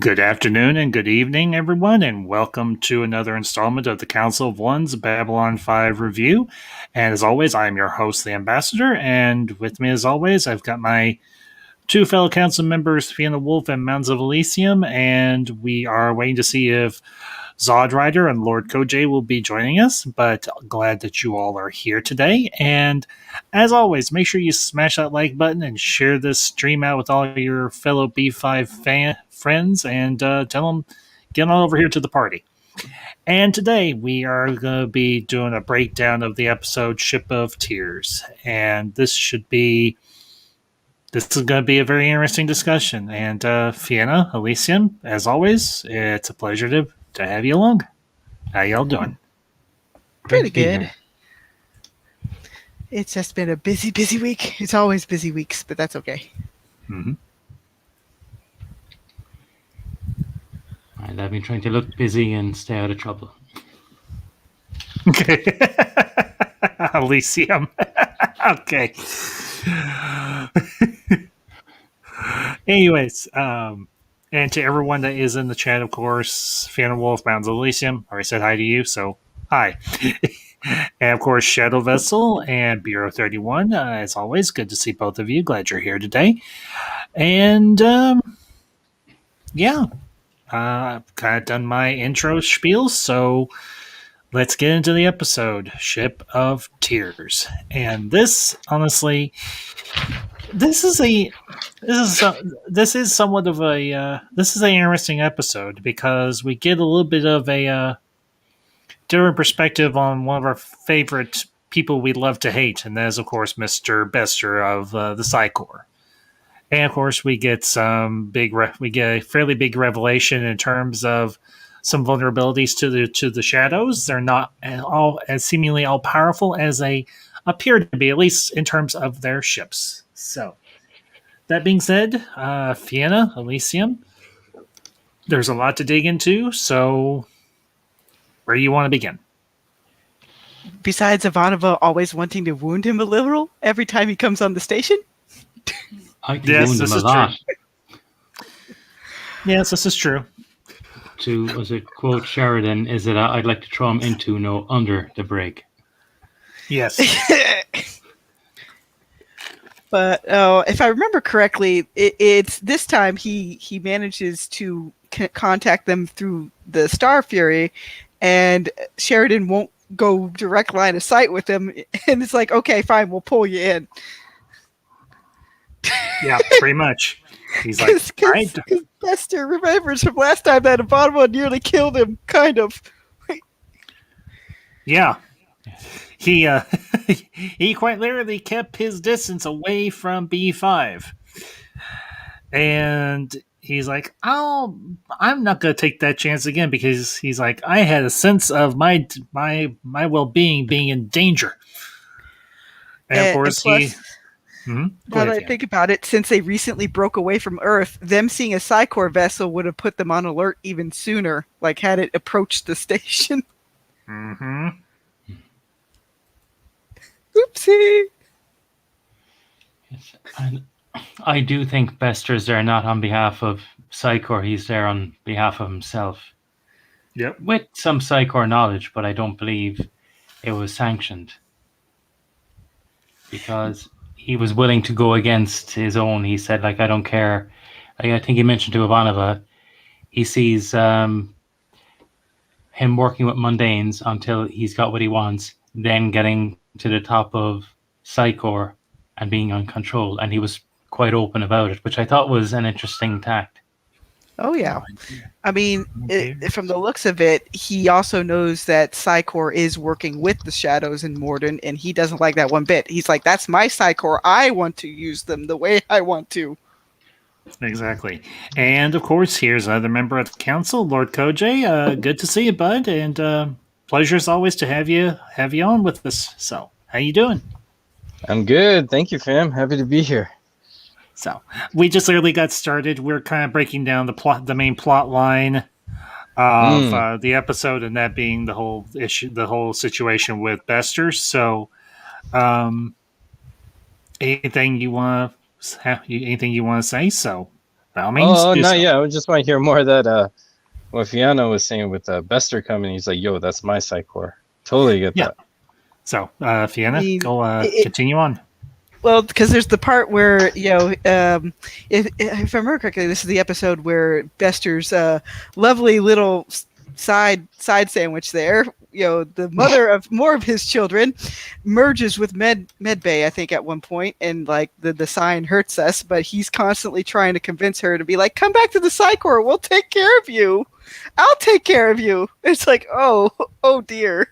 Good afternoon and good evening, everyone, and welcome to another installment of the Council of One's Babylon 5 review. And as always, I'm your host, the Ambassador, and with me, as always, I've got my two fellow council members, Fiona Wolf and Mounds of Elysium, and we are waiting to see if Zod Rider and Lord Koj will be joining us, but glad that you all are here today. And as always, make sure you smash that like button and share this stream out with all your fellow B5 friends and tell them, get on over here to the party. And today we are going to be doing a breakdown of the episode Ship of Tears. And this is going to be a very interesting discussion. And Fiona, Elysium, as always, it's a pleasure to have you along. How y'all doing? Pretty good. It's just been a busy week. It's always busy weeks, but that's okay. Mm-hmm. And I've been trying to look busy and stay out of trouble. Okay. Elysium. Okay. Anyways, and to everyone that is in the chat, of course, Fiona Wolf, Mounds of Elysium, already said hi to you, so hi. And of course, Shadow Vessel and Bureau 31, as always, good to see both of you. Glad you're here today. And, I've kind of done my intro spiel, so let's get into the episode, Ship of Tears. And this, honestly, this is an interesting episode because we get a little bit of a different perspective on one of our favorite people we love to hate, and that is, of course, Mr. Bester of the Psycor. And of course, we get a fairly big revelation in terms of some vulnerabilities to the shadows. They're not as seemingly all powerful as they appear to be, at least in terms of their ships. So, that being said, Fiona, Elysium, there's a lot to dig into. So, where do you want to begin? Besides Ivanova always wanting to wound him a little every time he comes on the station. I can wound him a lot. Yes, this is true. To quote Sheridan, is that I'd like to throw him into, no, under the brig. Yes. But if I remember correctly, it's this time he manages to contact them through the Star Fury, and Sheridan won't go direct line of sight with him, and it's like, okay, fine, we'll pull you in. Yeah, pretty much. He's like, because Bester remembers from last time that Ivanova nearly killed him, kind of. Yeah. He he quite literally kept his distance away from B5. And he's like, I'm not going to take that chance again, because he's like, I had a sense of my well-being being in danger. And of course, now that I think about it, since they recently broke away from Earth, them seeing a Psycor vessel would have put them on alert even sooner, like had it approached the station. Mm-hmm. Oopsie. Yes, and I do think Bester's there not on behalf of Psycor, he's there on behalf of himself. Yep. With some Psycor knowledge, but I don't believe it was sanctioned. Because he was willing to go against his own. He said, like, I don't care. I think he mentioned to Ivanova, he sees him working with mundanes until he's got what he wants, then getting to the top of Psycor and being uncontrolled. And he was quite open about it, which I thought was an interesting tact. Oh, yeah. I mean, from the looks of it, he also knows that Psycor is working with the Shadows in Morden, and he doesn't like that one bit. He's like, that's my Psycor. I want to use them the way I want to. Exactly. And, of course, here's another member of the council, Lord Koj. Good to see you, bud, and pleasure as always to have you on with us. So, how you doing? I'm good. Thank you, fam. Happy to be here. So we just literally got started. We're kind of breaking down the main plot line of the episode, and that being the whole issue, the whole situation with Bester. So, anything you want to say? So, by all means, do no, so. yeah. I just want to hear more of that. What Fiona was saying with Bester coming. He's like, "Yo, that's my psychor." Totally get Yeah. that. So, Fiona, I mean, go continue on. Well, because there's the part where if I remember correctly, this is the episode where Bester's lovely little side sandwich there. The mother of more of his children merges with Medbay, I think, at one point, and like the sign hurts us, but he's constantly trying to convince her to be like, "Come back to the Psychor, we'll take care of you. I'll take care of you." It's like, oh dear.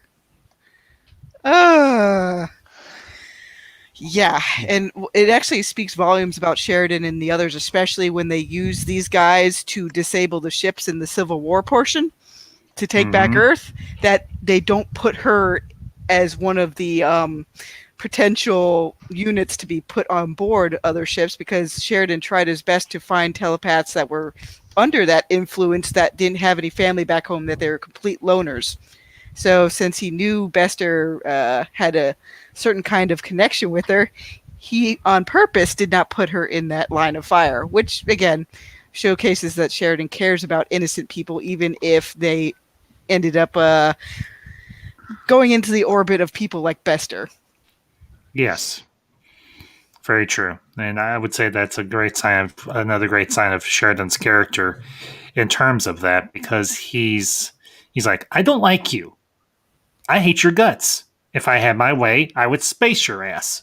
Yeah, and it actually speaks volumes about Sheridan and the others, especially when they use these guys to disable the ships in the Civil War portion to take back Earth, that they don't put her as one of the potential units to be put on board other ships, because Sheridan tried his best to find telepaths that were under that influence that didn't have any family back home, that they were complete loners. So since he knew Bester had a certain kind of connection with her, he on purpose did not put her in that line of fire, which again showcases that Sheridan cares about innocent people, even if they ended up going into the orbit of people like Bester. Yes. Very true. And I would say that's another great sign of Sheridan's character in terms of that, because he's like, I don't like you. I hate your guts. If I had my way, I would space your ass.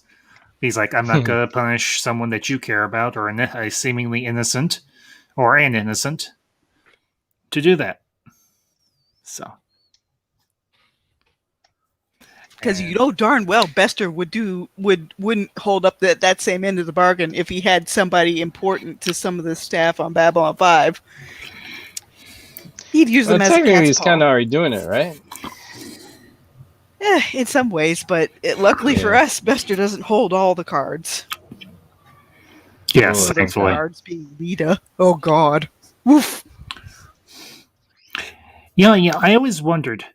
He's like, I'm not going to punish someone that you care about, or a seemingly innocent or an innocent, to do that. So. Because darn well Bester wouldn't hold up that same end of the bargain if he had somebody important to some of the staff on Babylon 5. He'd use them as a cat's he's paw. kind of already doing it, right? In some ways, but luckily for us, Bester doesn't hold all the cards. Yes, One of those thankfully. cards being Lita. Oh God. Woof. Yeah. I always wondered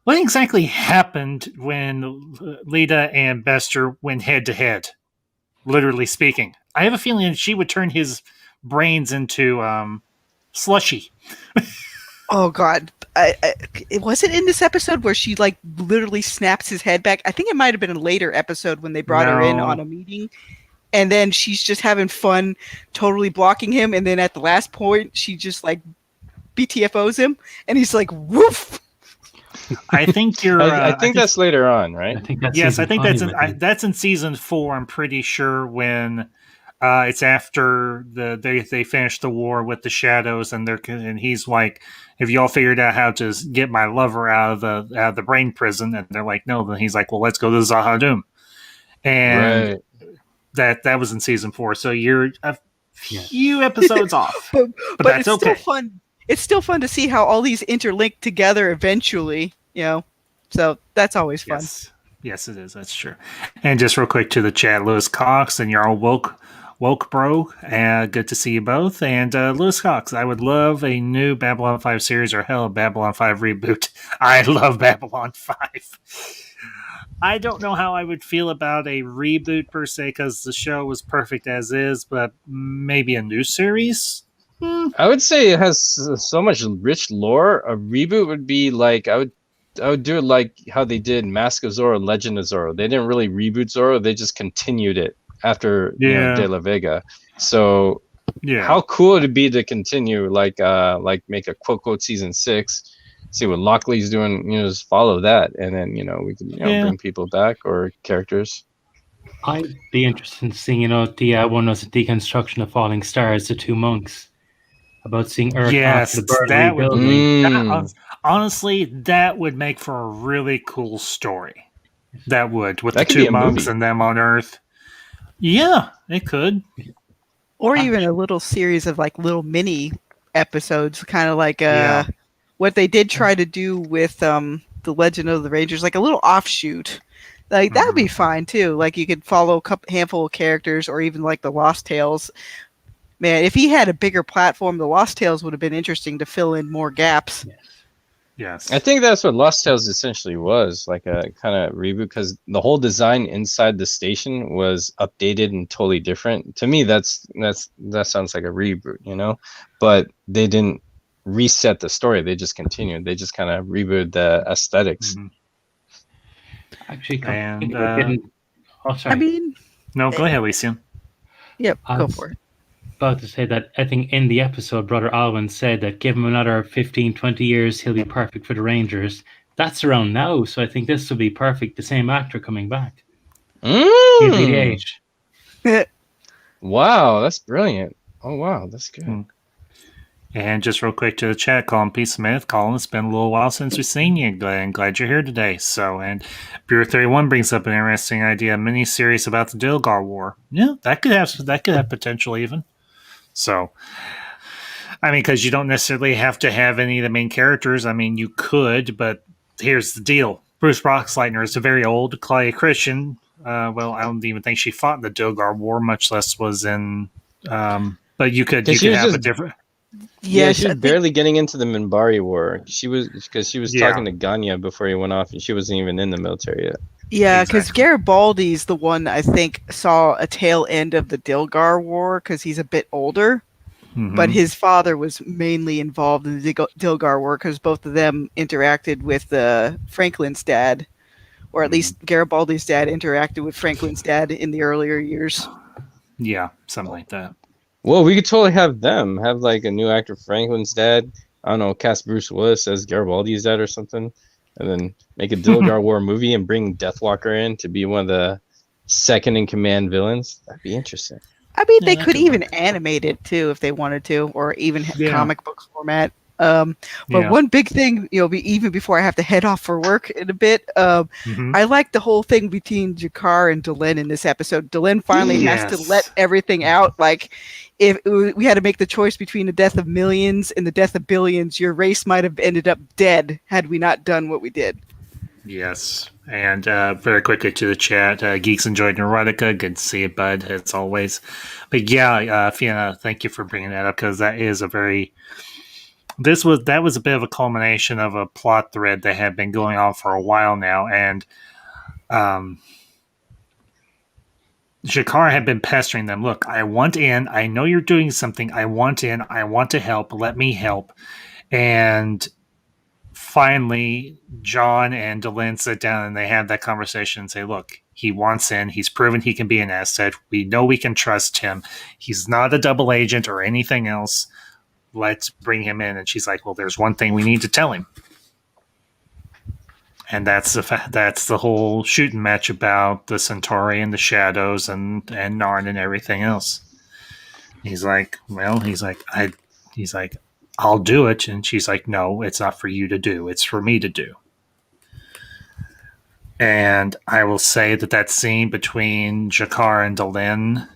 what exactly happened when Lita and Bester went head to head. Literally speaking, I have a feeling that she would turn his brains into slushy. Oh God. Was it in this episode where she like literally snaps his head back? I think it might have been a later episode when they brought her in on a meeting, and then she's just having fun, totally blocking him, and then at the last point she just like BTFOs him, and he's like, woof. I think you're. I think that's later on, right? I think that's yes. I think that's that's in season 4. I'm pretty sure when it's after they finish the war with the shadows, and he's like, "Have you all figured out how to get my lover out of the brain prison?" And they're like, "No." Then he's like, "Well, let's go to Zahadum," and that was in season 4. So you're a few episodes off, but that's it's okay. Still fun. It's still fun to see how all these interlink together eventually, So that's always fun. Yes, it is. That's true. And just real quick to the chat, Lewis Cox and Jarl Woke Bro. Good to see you both. And Lewis Cox, I would love a new Babylon 5 series, or hell, a Babylon 5 reboot. I love Babylon 5. I don't know how I would feel about a reboot per se, because the show was perfect as is, but maybe a new series? I would say it has so much rich lore. A reboot would be like, I would do it like how they did Mask of Zorro and Legend of Zorro. They didn't really reboot Zorro; they just continued it after De La Vega. So, how cool would it be to continue, like make a quote season 6, see what Lockley's doing, just follow that, and then we can bring people back or characters. I'd be interested in seeing the one was a deconstruction of Falling Stars, the 2 monks. About seeing Earth after the burn rebuilding. Honestly, that would make for a really cool story. That would, with that the 2 monks and them on Earth. Yeah, it could. Or even a little series of like little mini episodes, kind of like what they did try to do with the Legend of the Rangers, like a little offshoot. Like that would be fine too. Like you could follow a handful of characters, or even like the Lost Tales. Man, if he had a bigger platform, the Lost Tales would have been interesting to fill in more gaps. Yes. Yes. I think that's what Lost Tales essentially was, like a kind of reboot, because the whole design inside the station was updated and totally different. To me, that sounds like a reboot, you know. But they didn't reset the story; they just continued. They just kind of rebooted the aesthetics. Mhm. Actually, And completely didn't. Oh, I sorry. mean, no, go ahead, Lysian. yep, I go was for it. about to say that I think in the episode, Brother Alwyn said that give him another 15, 20 years, he'll be perfect for the Rangers. That's around now, so I think this will be perfect. The same actor coming back. He'll be the Mm. age. Wow, that's brilliant. Oh wow, that's good. Mm. And just real quick to the chat, Colin P. Smith. Colin, it's been a little while since we've seen you. Glad you're here today. So, and Bureau 31 brings up an interesting idea, a mini series about the Dilgar War. Yeah, that could have potential even. So, I mean, because you don't necessarily have to have any of the main characters. I mean, you could, but here's the deal: Bruce Boxleitner is a very old Claudia Christian. Well, I don't even think she fought in the Dilgar War, much less was in. But you could Because she was have a just different. yeah, Yes, she I was think. barely getting into the Minbari War. She was Yeah, talking to Ganya before he went off, and she wasn't even in the military yet. Yeah, because exactly. Garibaldi's the one I think saw a tail end of the Dilgar War because he's a bit older. But Mm-hmm. his father was mainly involved in the Dilgar War because both of them interacted with Franklin's dad, or at least Garibaldi's dad interacted with Franklin's dad in the earlier years. Yeah, something like that. Well, we could totally have them have like a new actor, Franklin's dad. I don't know, cast Bruce Willis as Garibaldi's dad or something, and then make a Dilgar War movie and bring Deathwalker in to be one of the second in command villains. That'd be interesting. I mean, Yeah, they that could could even work. animate it too if they wanted to, or even Yeah, comic book format. But yeah. one big thing, even before I have to head off for work in a bit, Mm-hmm. I like the whole thing between Jakar and Delenn in this episode. Delenn finally has to let Yes. everything out. Like, if we had to make the choice between the death of millions and the death of billions, your race might have ended up dead had we not done what we did. Yes. And very quickly to the chat, Geeks enjoyed Neurotica. Good to see it, bud, as always. But yeah, Fiona, thank you for bringing that up because that is a very. That was a bit of a culmination of a plot thread that had been going on for a while now, and Jakar had been pestering them. Look, I want in. I know you're doing something. I want in. I want to help. Let me help. And finally, John and Delenn sit down and they have that conversation and say, look, he wants in. He's proven he can be an asset. We know we can trust him. He's not a double agent or anything else. Let's bring him in. And she's like, well, there's one thing we need to tell him. And that's the whole shooting match about the Centauri and the shadows and Narn and everything else. He's like, I'll do it. And she's like, no, it's not for you to do. It's for me to do. And I will say that scene between Jakar and Delenn,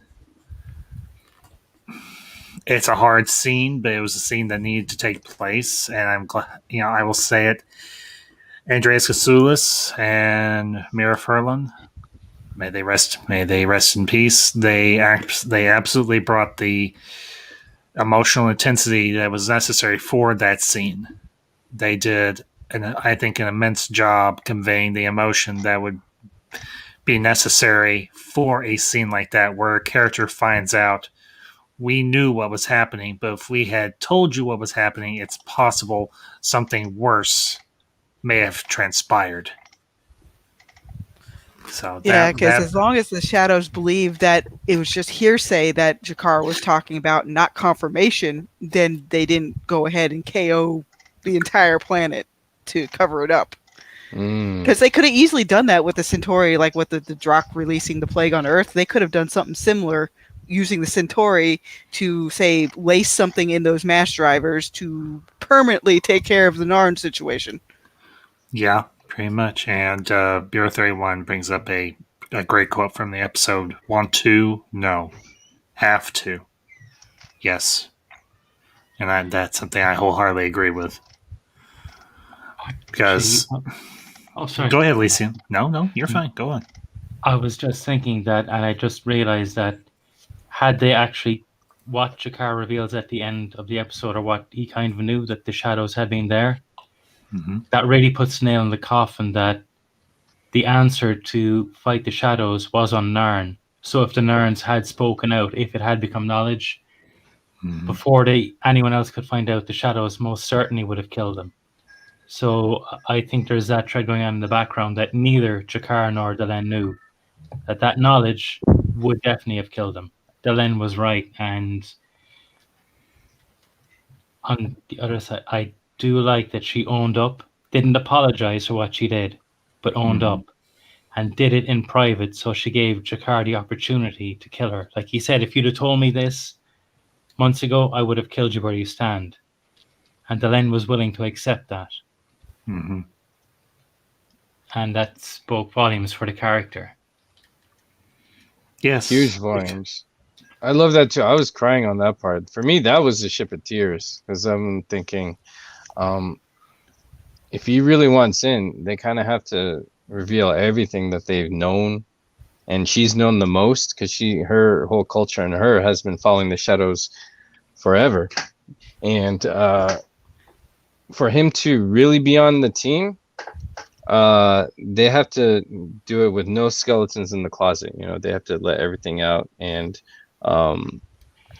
it's a hard scene, but it was a scene that needed to take place. And I'm glad, I will say it. Andreas Kasoulis and Mira Furlan, may they rest in peace. They absolutely brought the emotional intensity that was necessary for that scene. They did, I think, an immense job conveying the emotion that would be necessary for a scene like that, where a character finds out we knew what was happening, but if we had told you what was happening, it's possible something worse may have transpired. So Yeah, because as long as the shadows believe that it was just hearsay that Jakar was talking about, not confirmation, then they didn't go ahead and KO the entire planet to cover it up. Because they could have easily done that with the Centauri, like with the Drakh releasing the plague on Earth. They could have done something similar using the Centauri to, say, lace something in those mass drivers to permanently take care of the Narn situation. Yeah, pretty much. And Bureau 31 brings up a great quote from the episode. Want to? No. Have to? Yes. And that's something I wholeheartedly agree with. Because... Oh, sorry. Go ahead, Lisa. No, you're fine. Go on. I was just thinking that, and I just realized that had they actually, what Jakar reveals at the end of the episode, or what he kind of knew that the shadows had been there, that really puts the nail in the coffin that the answer to fight the shadows was on Narn. So if the Narns had spoken out, if it had become knowledge, before anyone else could find out, the shadows most certainly would have killed them. So I think there's that thread going on in the background that neither Jakar nor Delenn knew, that knowledge would definitely have killed him. Delenn was right, and on the other side, I do like that she owned up, didn't apologize for what she did, but owned up and did it in private. So she gave Jakar the opportunity to kill her. Like he said, if you'd have told me this months ago, I would have killed you where you stand. And Delenn was willing to accept that. And that spoke volumes for the character. Yes. Huge volumes. I love that too. I was crying on that part. For me, that was the ship of tears, because I'm thinking, if he really wants in, they kind of have to reveal everything that they've known, and she's known the most because her whole culture and her has been following the shadows forever, and for him to really be on the team, they have to do it with no skeletons in the closet. You know, they have to let everything out, and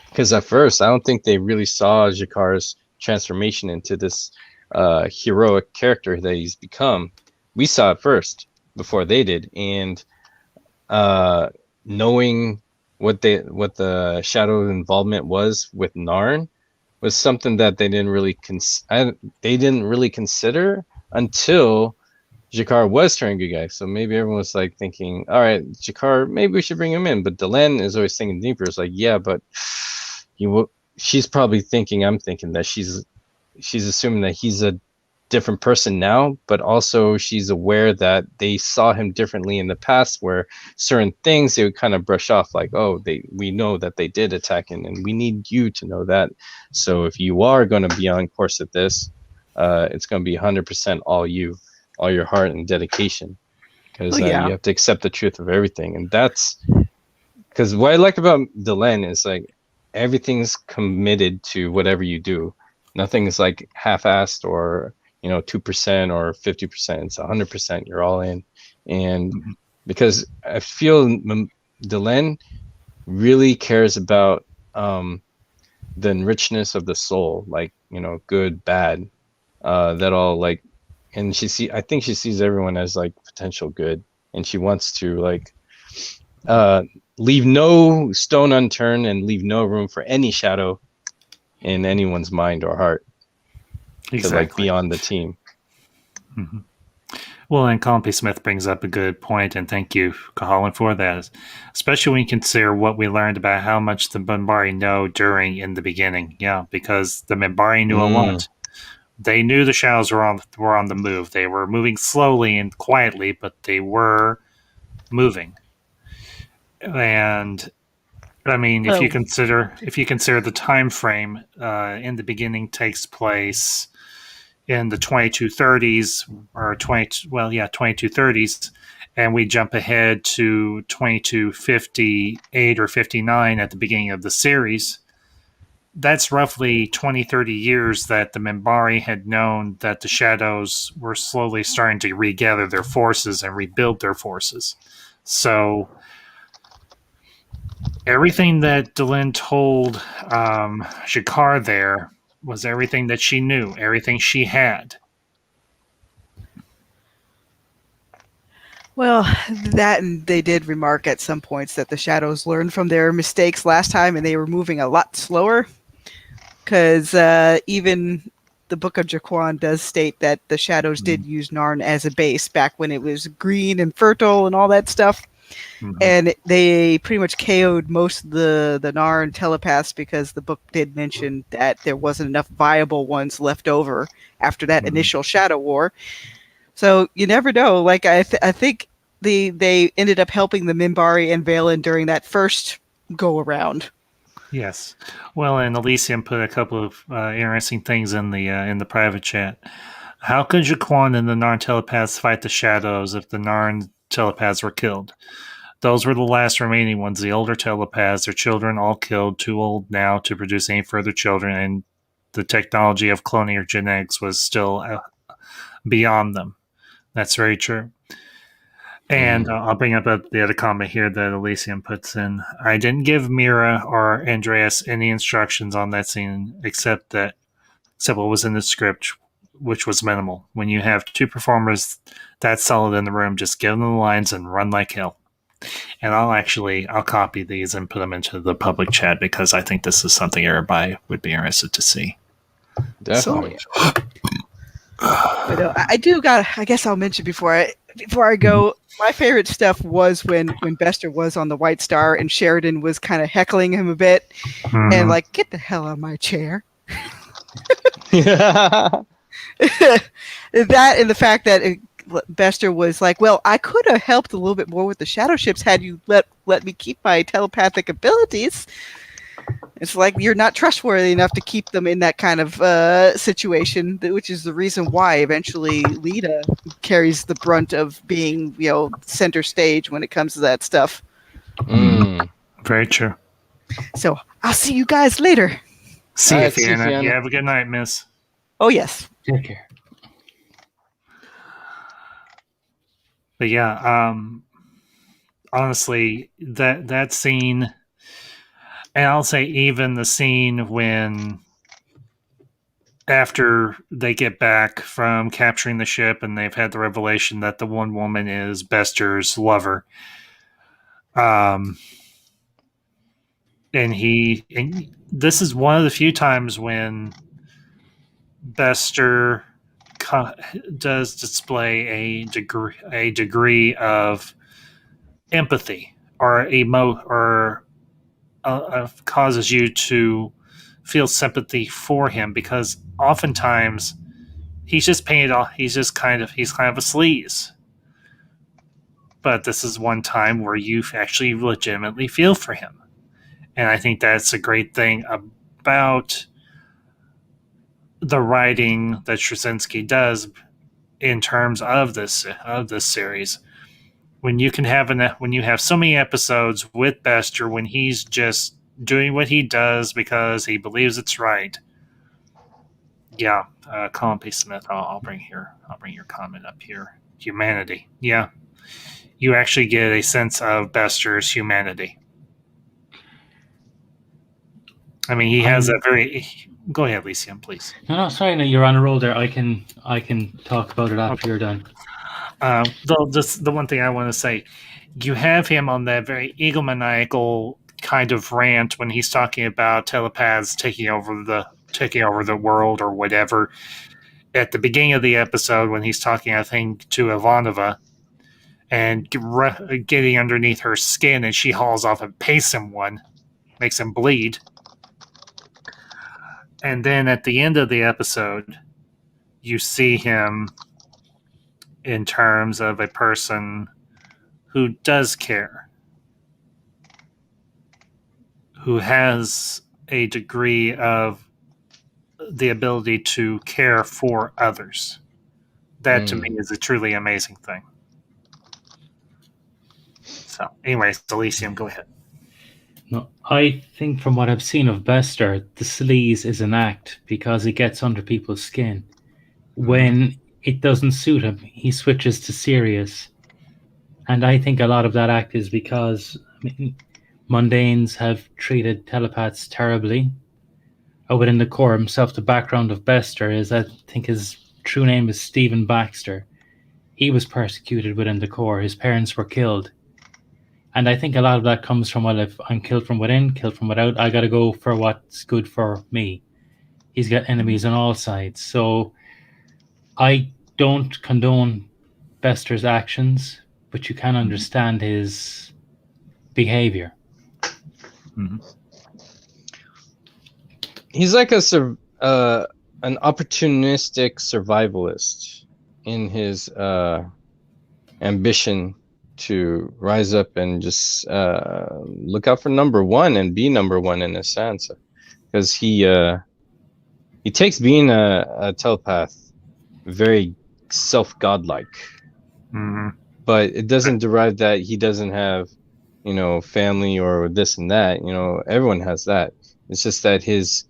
because at first I don't think they really saw Jakar's transformation into this heroic character that he's become. We saw it first before they did, and knowing what the shadow involvement was with Narn was something that they didn't really consider until Jakar was turning good guy. So maybe everyone was like thinking, all right, Jakar, maybe we should bring him in. But Delenn is always thinking deeper. It's like, yeah, but she's probably thinking, I'm thinking that she's assuming that he's a different person now, but also she's aware that they saw him differently in the past, where certain things they would kind of brush off, like, oh, we know that they did attack him, and we need you to know that. So if you are going to be on course at this, it's going to be 100% all your heart and dedication, because you have to accept the truth of everything. And that's because what I like about Delenn is like everything's committed to whatever you do. Nothing is like half-assed or 2% or 50%. It's 100%. You're all in. And because I feel Delenn really cares about the enrichedness of the soul, like good, bad, that all like. And I think she sees everyone as like potential good, and she wants to like leave no stone unturned and leave no room for any shadow in anyone's mind or heart to like be on the team. Well, and Colin P. Smith brings up a good point, and thank you, Colin, for that. Especially when you consider what we learned about how much the Minbari know in the beginning. Yeah, because the Minbari knew a lot. They knew the shadows were on the move. They were moving slowly and quietly, but they were moving. And I mean, if you consider the time frame, in the beginning takes place in the 2230s or 2230s, and we jump ahead to 2258 or 59 at the beginning of the series. That's roughly 20, 30 years that the Minbari had known that the shadows were slowly starting to regather their forces and rebuild their forces. So everything that Delenn told Jakar there was everything that she knew, everything she had. Well, that, and they did remark at some points that the shadows learned from their mistakes last time, and they were moving a lot slower. Because even the Book of Jaquan does state that the shadows did use Narn as a base back when it was green and fertile and all that stuff. And they pretty much KO'd most of the Narn telepaths, because the book did mention that there wasn't enough viable ones left over after that initial Shadow War. So you never know. Like I think they ended up helping the Minbari and Valen during that first go around. Yes. Well, and Elysium put a couple of interesting things in the private chat. How could Jaquan and the Narn telepaths fight the shadows if the Narn telepaths were killed? Those were the last remaining ones. The older telepaths, their children all killed, too old now to produce any further children, and the technology of cloning or genetics was still beyond them. That's very true. And I'll bring up the other comment here that Elysium puts in. I didn't give Mira or Andreas any instructions on that scene except what was in the script, which was minimal. When you have two performers that solid in the room, just give them the lines and run like hell. And I'll copy these and put them into the public chat because I think this is something everybody would be interested to see. Definitely. So, but I guess I'll mention before I go, my favorite stuff was when Bester was on the White Star and Sheridan was kind of heckling him a bit and like, get the hell out of my chair. That and the fact that Bester was like, well, I could have helped a little bit more with the shadow ships had you let me keep my telepathic abilities. It's like you're not trustworthy enough to keep them in that kind of situation, which is the reason why eventually Lita carries the brunt of being, center stage when it comes to that stuff. Very true. So I'll see you guys later. See you, Fiona. You have a good night, miss. Oh, yes. Take care. But yeah, honestly, that scene, and I'll say even the scene when after they get back from capturing the ship and they've had the revelation that the one woman is Bester's lover, and this is one of the few times when Bester does display a degree of empathy or causes you to feel sympathy for him, because oftentimes he's just painted off. He's kind of a sleaze. But this is one time where you actually legitimately feel for him, and I think that's a great thing about the writing that Straczynski does in terms of this series. When you have so many episodes with Bester, when he's just doing what he does because he believes it's right. Yeah, Colin P. Smith. I'll bring your comment up here. Humanity. Yeah, you actually get a sense of Bester's humanity. I mean, he has a very. Go ahead, Elysium, please. No, sorry, no, you're on a roll there. I can talk about it after you're done. The one thing I want to say, you have him on that very egomaniacal kind of rant when he's talking about telepaths taking over the world or whatever. At the beginning of the episode, when he's talking, I think, to Ivanova and getting underneath her skin, and she hauls off and pastes him one, makes him bleed. And then at the end of the episode, you see him in terms of a person who does care, who has a degree of the ability to care for others. That to me is a truly amazing thing. So, anyways, Elysium, go ahead. No, I think from what I've seen of Bester, the sleaze is an act because he gets under people's skin. When it doesn't suit him, he switches to serious. And I think a lot of that act is because mundanes have treated telepaths terribly. Within the core himself, the background of Bester is, I think his true name is Stephen Baxter. He was persecuted within the core. His parents were killed. And I think a lot of that comes from, well, if I'm killed from within, killed from without, I got to go for what's good for me. He's got enemies on all sides. So I don't condone Bester's actions, but you can understand his behavior. Mm-hmm. He's like an opportunistic survivalist in his ambition to rise up and just look out for number one and be number one in a sense, because he takes being a telepath very self-godlike. But it doesn't derive that he doesn't have, family or this and that. Everyone has that. It's just that his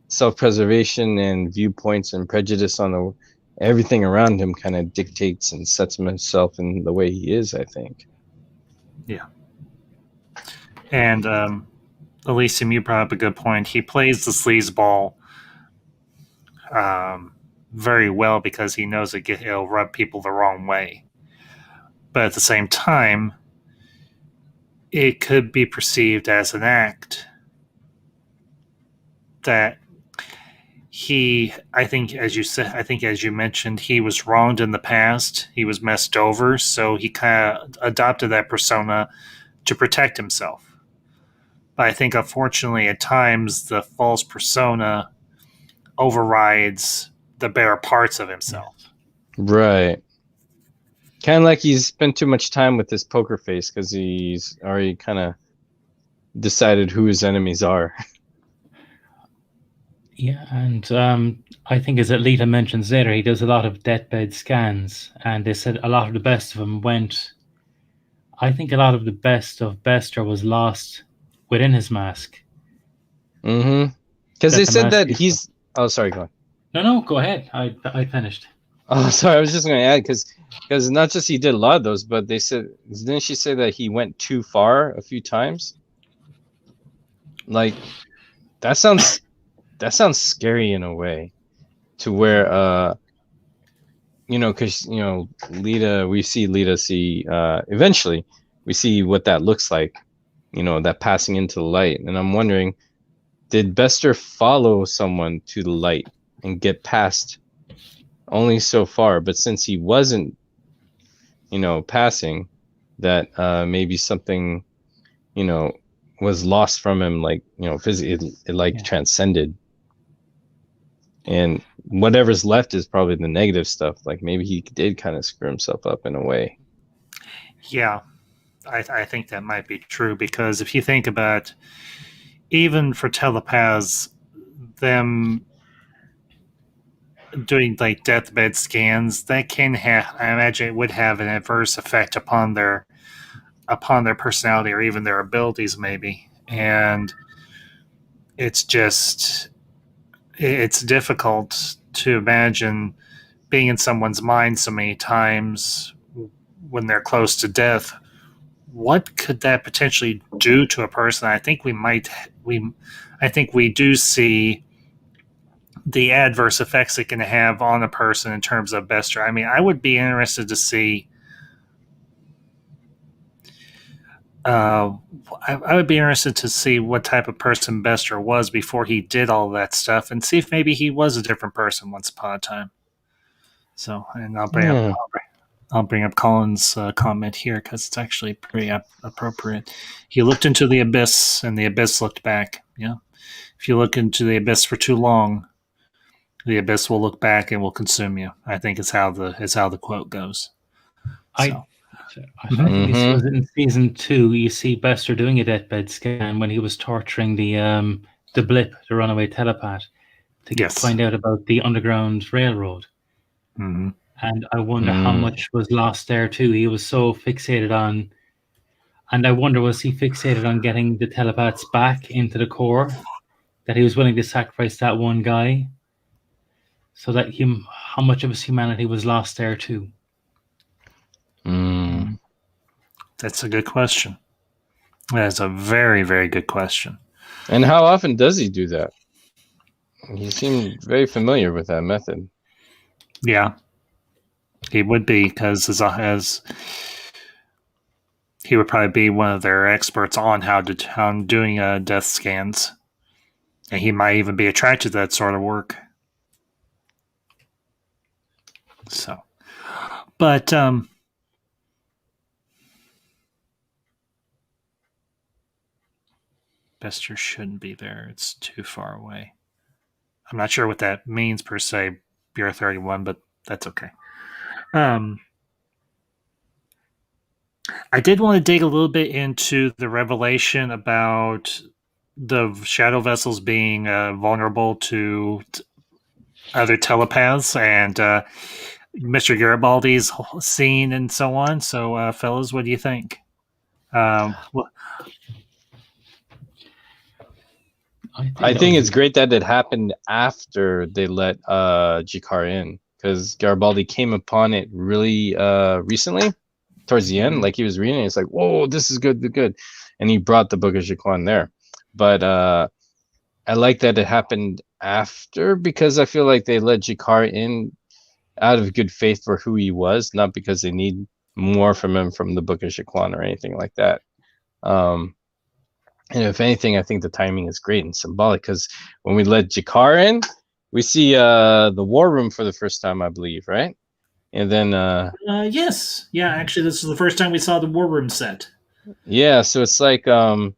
self-preservation and viewpoints and prejudice on everything around him kind of dictates and sets himself in the way he is, I think. Yeah. And Elysium, you brought up a good point. He plays the sleazeball very well because he knows it'll rub people the wrong way. But at the same time, it could be perceived as an act that I think as you mentioned, he was wronged in the past. He was messed over, so he kind of adopted that persona to protect himself. But I think, unfortunately, at times the false persona overrides the better parts of himself. Right. Kind of like he's spent too much time with this poker face because he's already kind of decided who his enemies are. Yeah, and I think as Lita mentions later, he does a lot of deathbed scans, and they said a lot of the best of them went. I think a lot of the best of Bester was lost within his mask. Mm-hmm. Because they said that he's. Oh, sorry, go on. No, go ahead. I finished. Oh, sorry. I was just going to add because not just he did a lot of those, but they said, didn't she say that he went too far a few times? Like that sounds scary in a way, to where because we see Lita eventually we see what that looks like, that passing into the light, and I'm wondering, did Bester follow someone to the light and get past only so far? But since he wasn't, passing, that maybe something, was lost from him, like, physically, it transcended. And whatever's left is probably the negative stuff. Like maybe he did kind of screw himself up in a way. Yeah, I think that might be true, because if you think about, even for telepaths, them doing like deathbed scans, that can have, I imagine it would have an adverse effect upon their personality or even their abilities, maybe. And it's difficult to imagine being in someone's mind so many times when they're close to death. What could that potentially do to a person? I think we do see the adverse effects it can have on a person in terms of Bester. I mean, I would be interested to see. I would be interested to see what type of person Bester was before he did all that stuff, and see if maybe he was a different person once upon a time. So, and I'll bring up Colin's comment here because it's actually pretty appropriate. He looked into the abyss, and the abyss looked back. Yeah, if you look into the abyss for too long, the abyss will look back and will consume you. I think is how the quote goes. So. I think this was in season 2. You see Bester doing a deathbed scan when he was torturing the Blip, the runaway telepath, to find out about the Underground Railroad. Mm-hmm. And I wonder how much was lost there too. He was so fixated on, and I wonder, was he fixated on getting the telepaths back into the core, that he was willing to sacrifice that one guy, so that how much of his humanity was lost there too? That's a good question. That's a very, very good question. And how often does he do that? He seemed very familiar with that method. Yeah, he would be, because as he would probably be one of their experts on how doing death scans, and he might even be attracted to that sort of work. So, but Bester shouldn't be there. It's too far away. I'm not sure what that means per se, Bureau 31, but that's okay. I did want to dig a little bit into the revelation about the shadow vessels being vulnerable to other telepaths, and Mr. Garibaldi's scene and so on. So, fellas, what do you think? I think it's great that it happened after they let Jakar in. because Garibaldi came upon it really recently, towards the end. Like he was reading it, it's like, whoa, this is good, and he brought the Book of Jaquan there. But I like that it happened after, because I feel like they let Jakar in out of good faith for who he was, not because they need more from him from the Book of Jaquan or anything like that. And if anything, I think the timing is great and symbolic, because when we let Jakar in, we see the war room for the first time, I believe, right? And then yes, yeah. Actually, this is the first time we saw the war room set. yeah, so it's like the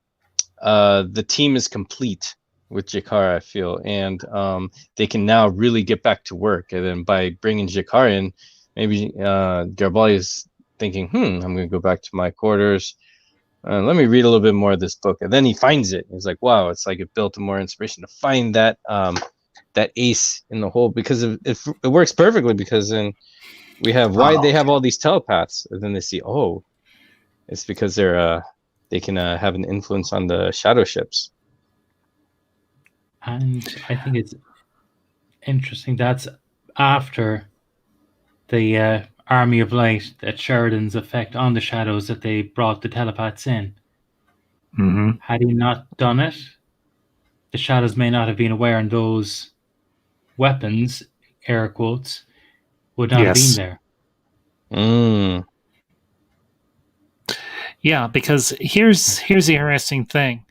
team is complete with Jakar, I feel, and they can now really get back to work. And then by bringing Jakar in, maybe Garibaldi is thinking, I'm going to go back to my quarters. Let me read a little bit more of this book. And then he finds it. He's like, wow, it's like it built more inspiration to find that that ace in the hole, because it works perfectly, because then we have why they have all these telepaths, and then they see, oh, it's because they can have an influence on the shadow ships. And I think it's interesting that's after the Army of Light, that Sheridan's effect on the shadows, that they brought the telepaths in. Mm-hmm. Had he not done it, the shadows may not have been aware, and those weapons, air quotes, would not have been there. Yeah, because here's the interesting thing.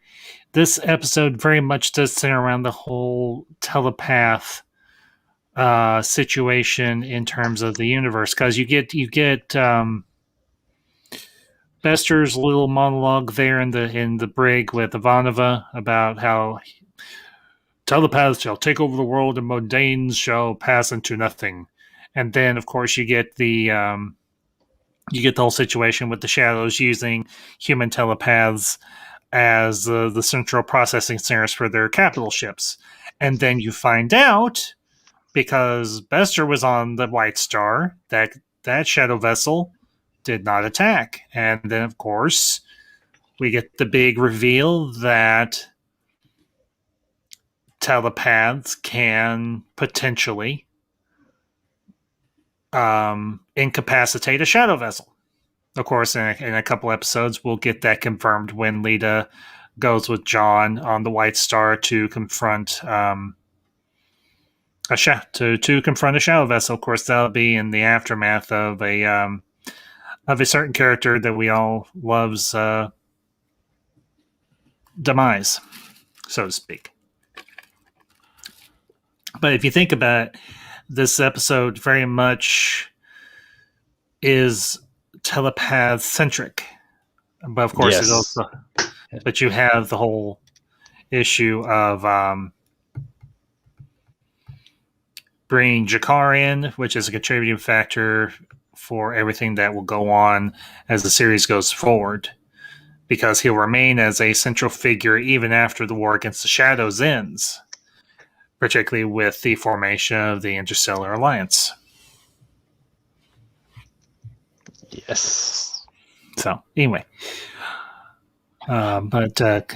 This episode very much does center around the whole telepath situation in terms of the universe, because you get Bester's little monologue there in the brig with Ivanova about how telepaths shall take over the world and mundanes shall pass into nothing, and then of course you get the whole situation with the shadows using human telepaths as the central processing centers for their capital ships. And then you find out, because Bester was on the White Star, that shadow vessel did not attack. And then, of course, we get the big reveal that telepaths can potentially incapacitate a shadow vessel. Of course, in a couple episodes, we'll get that confirmed when Lita goes with John on the White Star to confront to confront a shadow vessel. Of course, that'll be in the aftermath of a certain character that we all love's demise, so to speak. But if you think about it, this episode very much is telepath centric, but of course it also, but you have the whole issue of bringing Jakar in, which is a contributing factor for everything that will go on as the series goes forward, because he'll remain as a central figure even after the war against the Shadows ends, particularly with the formation of the Interstellar Alliance. Yes. So, anyway. But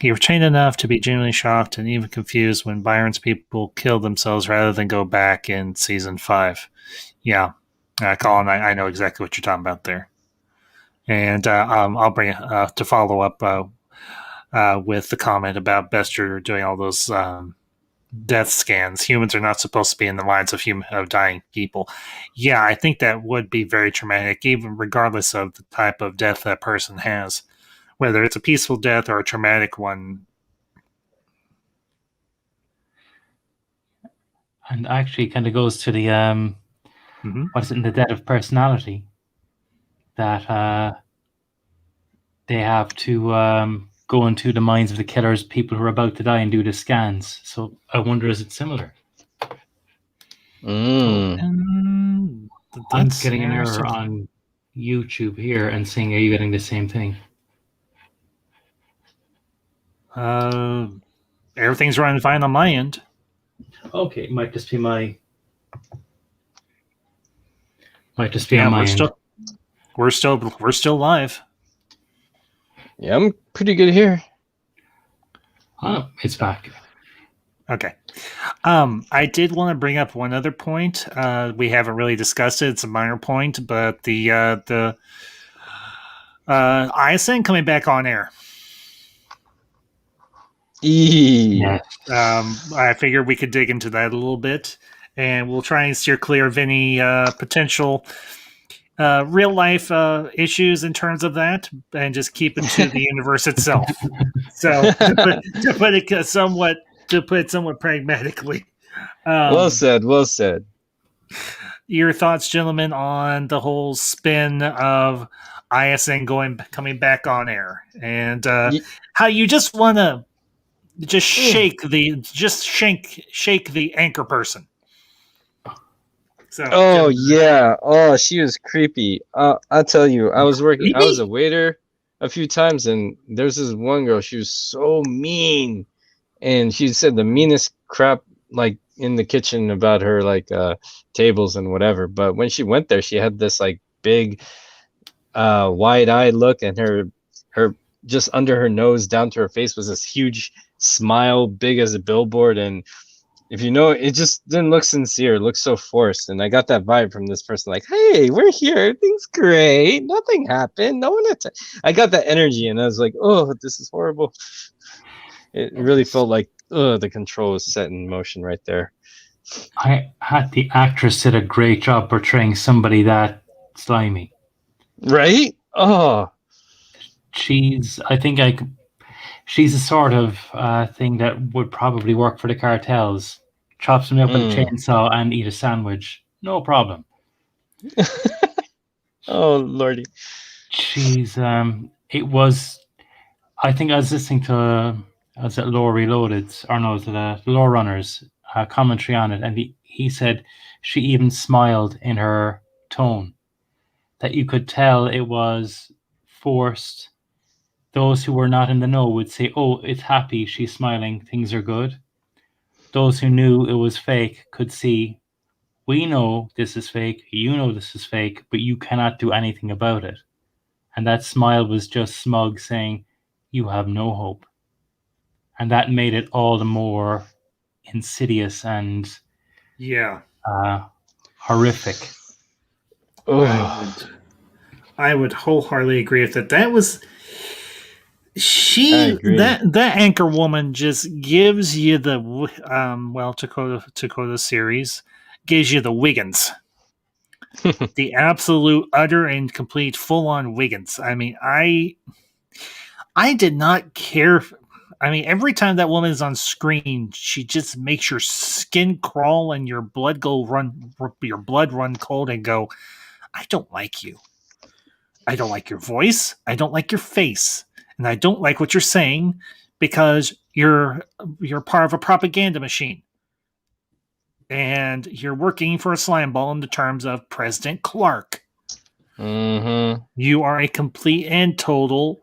he was trained enough to be genuinely shocked and even confused when Byron's people killed themselves rather than go back in season 5. Yeah. Colin, I know exactly what you're talking about there. And I'll bring it to follow up with the comment about Bester doing all those death scans. Humans are not supposed to be in the minds of dying people. Yeah, I think that would be very traumatic, even regardless of the type of death that person has, whether it's a peaceful death or a traumatic one. And actually, it kind of goes to the what is it, in the death of personality, that they have to go into the minds of the killers, people who are about to die, and do the scans. So I wonder, is it similar? I'm getting an error on YouTube here and saying, are you getting the same thing? Everything's running fine on my end. Okay, it might just be my... on my end. We're still live. Yeah, I'm pretty good here. Oh, it's back. Okay. I did want to bring up one other point. We haven't really discussed it. It's a minor point, but the ISN coming back on air. Yeah. I figured we could dig into that a little bit, and we'll try and steer clear of any potential real life issues in terms of that, and just keep it to the universe itself. So to put it somewhat pragmatically. Well said. Well said. Your thoughts, gentlemen, on the whole spin of ISN coming back on air, and how you just want to just shake the anchor person. So, oh yeah, oh she was creepy. I'll tell you, I was a waiter a few times, and there's this one girl. She was so mean, and she said the meanest crap like in the kitchen about her like tables and whatever. But when she went there, she had this like big wide-eyed look, and her just under her nose down to her face was this huge smile, big as a billboard. And if you know, it just didn't look sincere. It looked so forced. And I got that vibe from this person, like, hey, we're here. Everything's great. Nothing happened. No one I got that energy, and I was like, oh, this is horrible. It really felt like the control was set in motion right there. I had the actress did a great job portraying somebody that slimy. Right? Oh. She's the sort of thing that would probably work for the cartels. Chop somebody up with a chainsaw and eat a sandwich. No problem. Oh, Lordy. She's, it was, I think I was listening to, was it Lore Reloaded, or no, was it Lore Runners commentary on it, and he said she even smiled in her tone, that you could tell it was forced. Those who were not in the know would say, oh, it's happy, she's smiling, things are good. Those who knew it was fake could see, we know this is fake, you know this is fake, but you cannot do anything about it. And that smile was just smug, saying, you have no hope. And that made it all the more insidious and horrific. I would wholeheartedly agree with that. That was that anchor woman just gives you the Dakota series gives you the Wiggins. The absolute utter and complete full on Wiggins. I mean, I did not care. I mean, every time that woman is on screen, she just makes your skin crawl and your blood run cold and go, I don't like you. I don't like your voice. I don't like your face. And I don't like what you're saying because you're part of a propaganda machine. And you're working for a slime ball in the terms of President Clark. Mm-hmm. You are a complete and total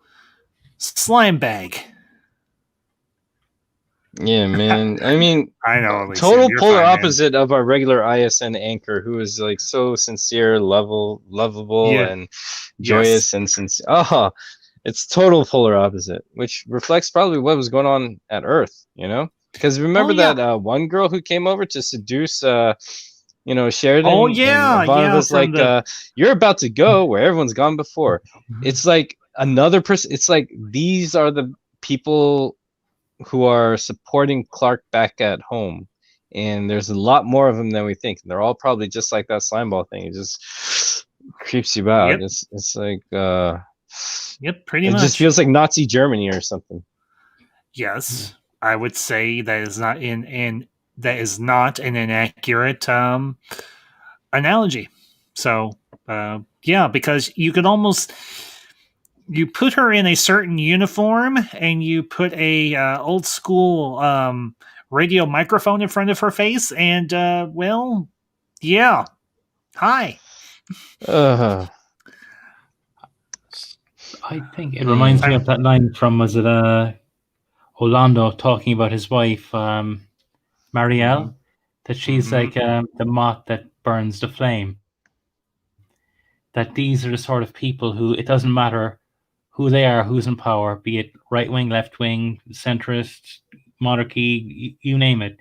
slime bag. Yeah, man. I mean, I know. Total polar opposite of our regular ISN anchor, who is like so sincere, lovable, and joyous and sincere. Oh, it's total polar opposite, which reflects probably what was going on at Earth. You know, because remember that one girl who came over to seduce, Sheridan. Oh yeah, and Ivana was like, "You're about to go where everyone's gone before." It's like another person. It's like these are the people who are supporting Clark back at home, and there's a lot more of them than we think. They're all probably just like that slime ball thing. It just creeps you out. Yep. It's like pretty much. It just feels like Nazi Germany or something. Yes, I would say that is not an inaccurate analogy. So because you could almost. You put her in a certain uniform and you put a old school radio microphone in front of her face and hi. I think it reminds me of that line from, was it Orlando talking about his wife Marielle, that she's like the moth that burns the flame, that these are the sort of people who, it doesn't matter who they are, who's in power, be it right wing, left wing, centrist, monarchy, you name it.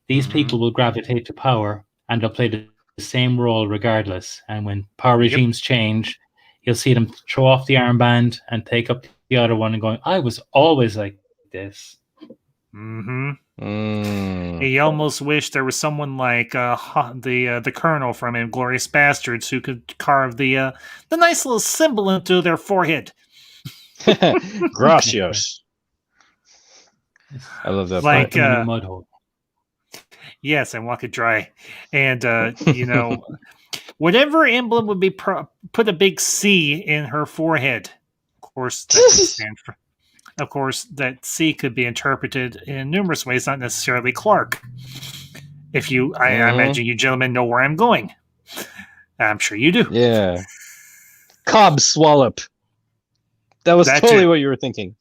These people will gravitate to power, and they'll play the same role regardless. And when power regimes change, you'll see them throw off the armband and take up the other one and going, I was always like this. He almost wished there was someone like the Colonel from Inglourious Bastards who could carve the nice little symbol into their forehead. Gracias. I love that like in the mud hole. Yes, and walk it dry. And whatever emblem would be put a big C in her forehead. Of course, that could stand for. Of course, that C could be interpreted in numerous ways, not necessarily Clark. If you, I imagine you gentlemen know where I'm going. I'm sure you do. Yeah. Cobb Swallop. That was totally what you were thinking.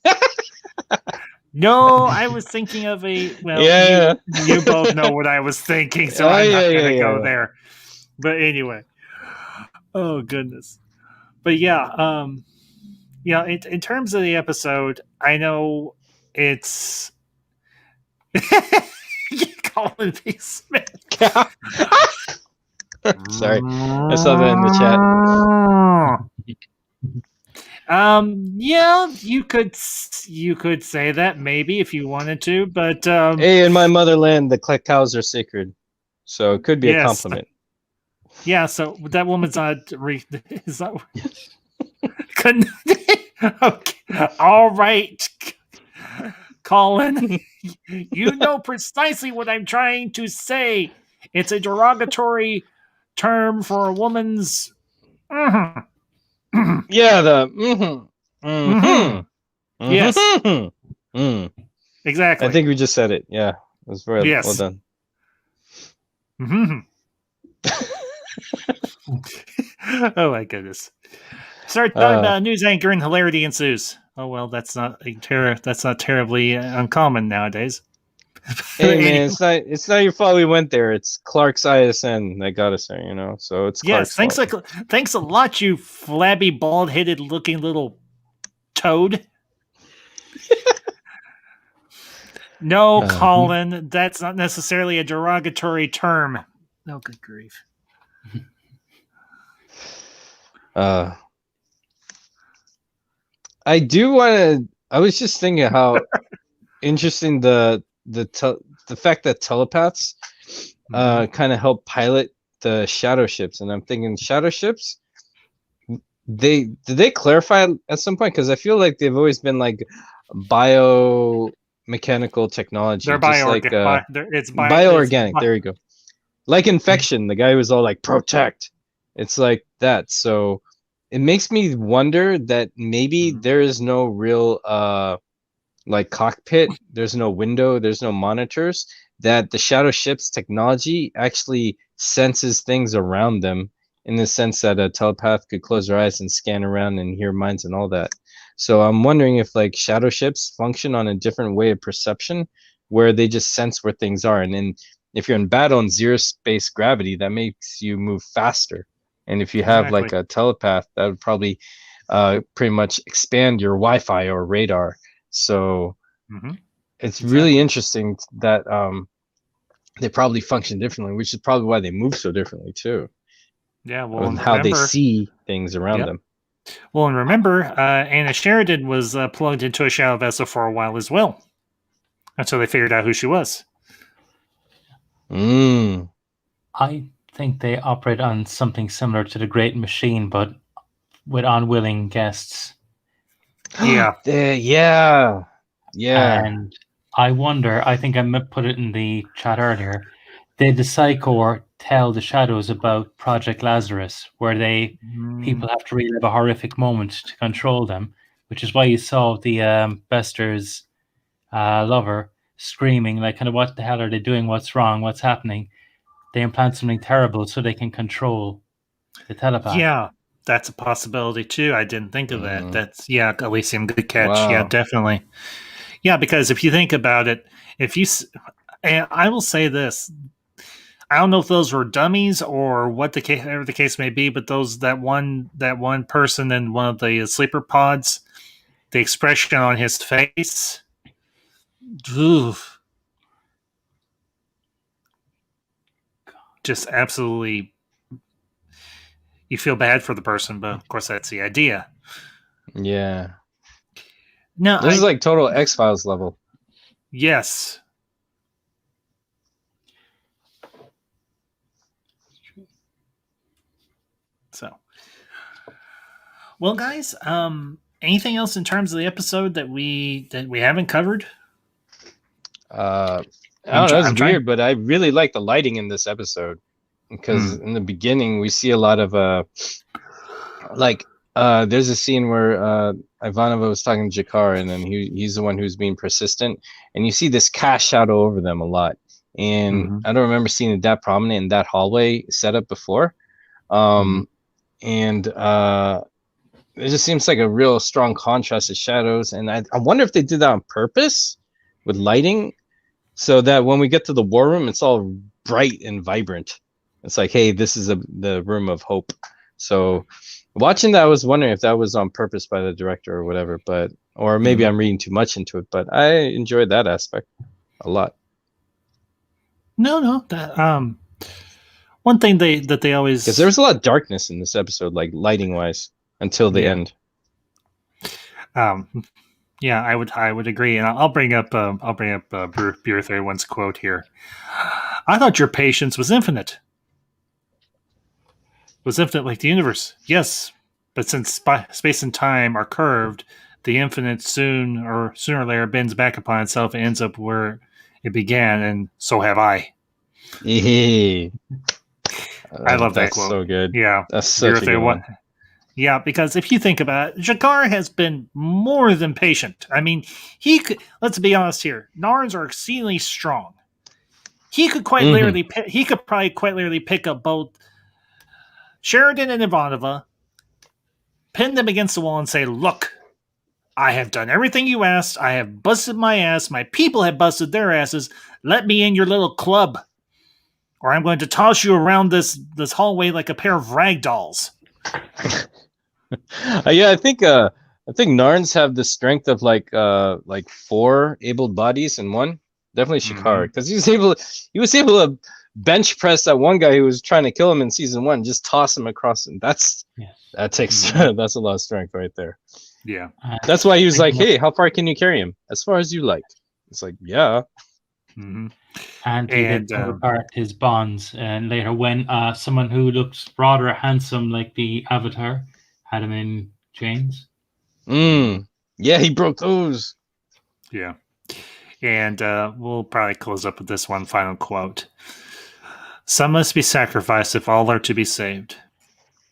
No, I was thinking of a. Well, you both know what I was thinking, so I'm not going to go there. But anyway, oh goodness. But yeah, in terms of the episode, I know it's. You calling me Smith? Sorry, I saw that in the chat. Yeah, you could say that maybe if you wanted to, but hey, in my motherland, the cows are sacred, so it could be a compliment. Yeah, so that woman's not. Is that? Couldn't. Okay, all right, Colin. You know precisely what I'm trying to say. It's a derogatory term for a woman's. Yeah, Yes. Exactly. I think we just said it. Yeah, it was very well done. Oh my goodness! Start talking about a news anchor and hilarity ensues. Oh well, that's not terribly uncommon nowadays. Hey man, it's not your fault we went there. It's Clark's ISN that got us there, So it's Clark's fault. Thanks a lot, you flabby, bald-headed looking little toad. No, Colin, that's not necessarily a derogatory term. No, good grief. I do want to. I was just thinking how interesting the fact that telepaths kind of help pilot the shadow ships, and I'm thinking shadow ships. Did they clarify at some point? Because I feel like they've always been like biomechanical technology. They're bioorganic. It's bioorganic. There you go. Like infection, the guy was all like protect. It's like that. So it makes me wonder that maybe there is no real like cockpit. There's no window. There's no monitors. That the shadow ship's technology actually senses things around them, in the sense that a telepath could close their eyes and scan around and hear minds and all that. So I'm wondering if like shadow ships function on a different way of perception, where they just sense where things are. And then if you're in battle in zero space gravity, that makes you move faster. And if you have like a telepath, that would probably pretty much expand your Wi-Fi or radar. So it's really interesting that they probably function differently, which is probably why they move so differently too. Yeah, well, and how they see things around them. Well, and remember, Anna Sheridan was plugged into a shadow vessel for a while as well, until they figured out who she was. I think they operate on something similar to the Great Machine, but with unwilling guests. Yeah. And I wonder, I think I put it in the chat earlier, did the Psychor tell the shadows about Project Lazarus, where people have to relive a horrific moment to control them, which is why you saw the Bester's lover screaming, like, kind of, what the hell are they doing? What's wrong? What's happening? They implant something terrible so they can control the telepath. Yeah, that's a possibility too. I didn't think of that. That's Elysium, good catch. Wow. Yeah, definitely. Yeah, because if you think about it, and I will say this, I don't know if those were dummies or whatever the case may be, but that one person in one of the sleeper pods, the expression on his face Oof. Just absolutely, you feel bad for the person, but of course that's the idea. Yeah. No, This is like total X-Files level. Yes. So, well, guys, anything else in terms of the episode that we haven't covered? I don't know, it's I'm trying. weird, but I really like the lighting in this episode because in the beginning we see a lot of there's a scene where Ivanova was talking to Jakar, and then he's the one who's being persistent, and you see this cash shadow over them a lot. And I don't remember seeing it that prominent in that hallway setup before. And it just seems like a real strong contrast of shadows. And I wonder if they did that on purpose with lighting, so that when we get to the war room, it's all bright and vibrant. It's like, hey, this is the room of hope. So watching that, I was wondering if that was on purpose by the director or whatever, or maybe I'm reading too much into it, but I enjoyed that aspect a lot. No, that one thing that they always, because there was a lot of darkness in this episode, like lighting wise, until the end. Yeah, I would agree, and I'll bring up Beer 31's quote here. I thought your patience was infinite. Was infinite like the universe? Yes, but since space and time are curved, the infinite sooner or later bends back upon itself and ends up where it began, and so have I. I love that quote. So good. Yeah, that's such a good one. Yeah, because if you think about it, Jakar has been more than patient. I mean, he could. Let's be honest here. Narns are exceedingly strong. He could quite literally. He could probably quite literally pick up both Sheridan and Ivanova, pin them against the wall, and say, "Look, I have done everything you asked. I have busted my ass. My people have busted their asses. Let me in your little club, or I'm going to toss you around this hallway like a pair of rag dolls." Yeah, I think Narns have the strength of like 4 able bodies in one. Definitely Shikar, because he was able to bench press that one guy who was trying to kill him in season 1, just toss him across, and that takes that's a lot of strength right there. Yeah, that's why he was like, "Hey, how far can you carry him? As far as you like." It's like, yeah. And he did tear apart his bonds, and later when someone who looks rather handsome like the Avatar had him in chains. Yeah, he broke those. Yeah. And we'll probably close up with this one final quote. Some must be sacrificed if all are to be saved.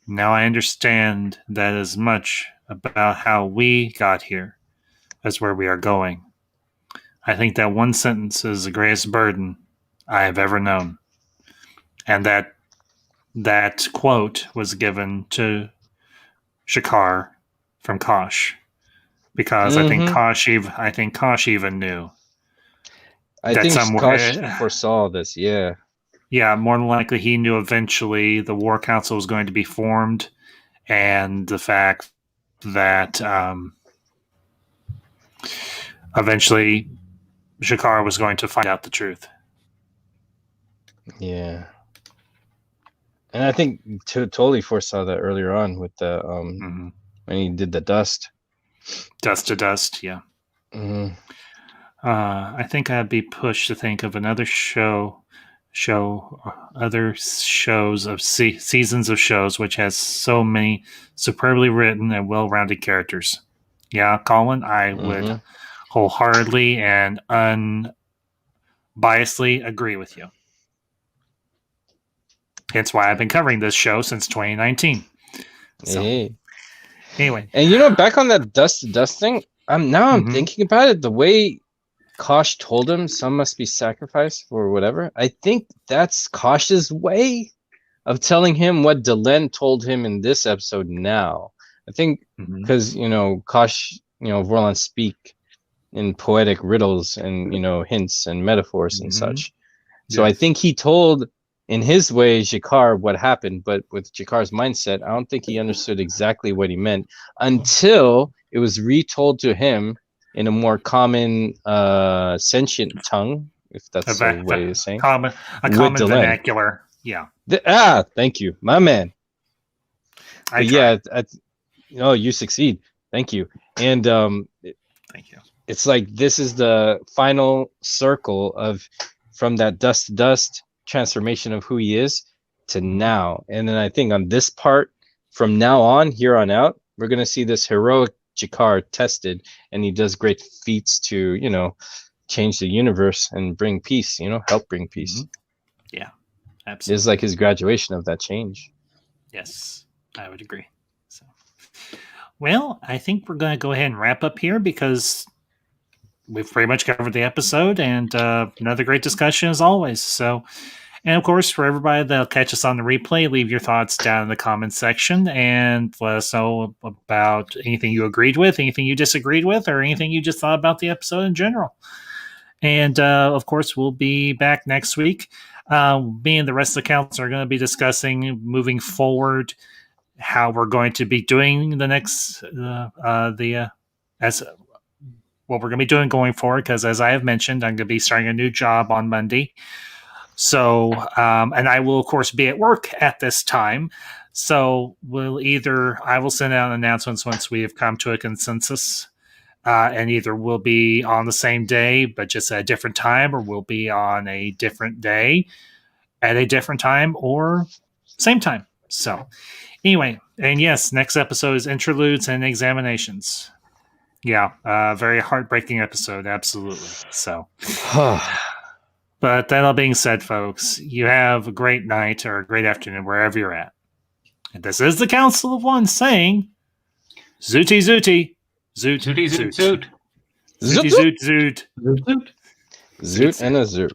Now I understand that as much about how we got here as where we are going. I think that one sentence is the greatest burden I have ever known. And that quote was given to Shikar from Kosh, because I think Kosh even knew. I think Kosh foresaw this. Yeah. Yeah, more than likely he knew eventually the War Council was going to be formed, and the fact that eventually Shikar was going to find out the truth. Yeah. And I think totally foresaw that earlier on with the when he did the dust to dust. Yeah. I think I'd be pushed to think of another other shows of seasons of shows which has so many superbly written and well-rounded characters. Yeah, Colin, I would wholeheartedly and unbiasedly agree with you. Hence why I've been covering this show since 2019. So, anyway. And back on that dust to dust thing, I'm thinking about it, the way Kosh told him some must be sacrificed for whatever. I think that's Kosh's way of telling him what Delenn told him in this episode now. I think because, Kosh, Vorlon speak in poetic riddles and, hints and metaphors and such. So I think he told, in his way, Jakar what happened, but with Jakar's mindset, I don't think he understood exactly what he meant until it was retold to him in a more common sentient tongue, if that's a way of saying. Common vernacular. Yeah. Thank you, my man. But yeah, you succeed. Thank you. And thank you. It's like this is the final circle of from that dust to dust transformation of who he is to now. And then I think on this part, from now on, here on out, we're gonna see this heroic Jakar tested, and he does great feats to, change the universe and bring peace, help bring peace. Mm-hmm. Yeah, absolutely. It's like his graduation of that change. Yes, I would agree. So, well, I think we're going to go ahead and wrap up here because we've pretty much covered the episode, and another great discussion as always. So, and of course, for everybody that'll catch us on the replay, leave your thoughts down in the comments section and let us know about anything you agreed with, anything you disagreed with, or anything you just thought about the episode in general. And of course, we'll be back next week. Me and the rest of the council are going to be discussing moving forward how we're going to be doing the next as what we're going to be doing going forward. Because as I have mentioned, I'm going to be starting a new job on Monday. So, and I will of course be at work at this time. So I will send out announcements once we have come to a consensus. And either we'll be on the same day, but just at a different time, or we'll be on a different day at a different time or same time. So anyway, and yes, next episode is interludes and examinations. Yeah, very heartbreaking episode. Absolutely. So, but that all being said, folks, you have a great night or a great afternoon wherever you're at. And this is the Council of One saying, Zooty Zooty. Zoot, Zooty, zoot, zoot. Zoot, zoot, zoot. Zoot, zoot. Zoot and a zoot.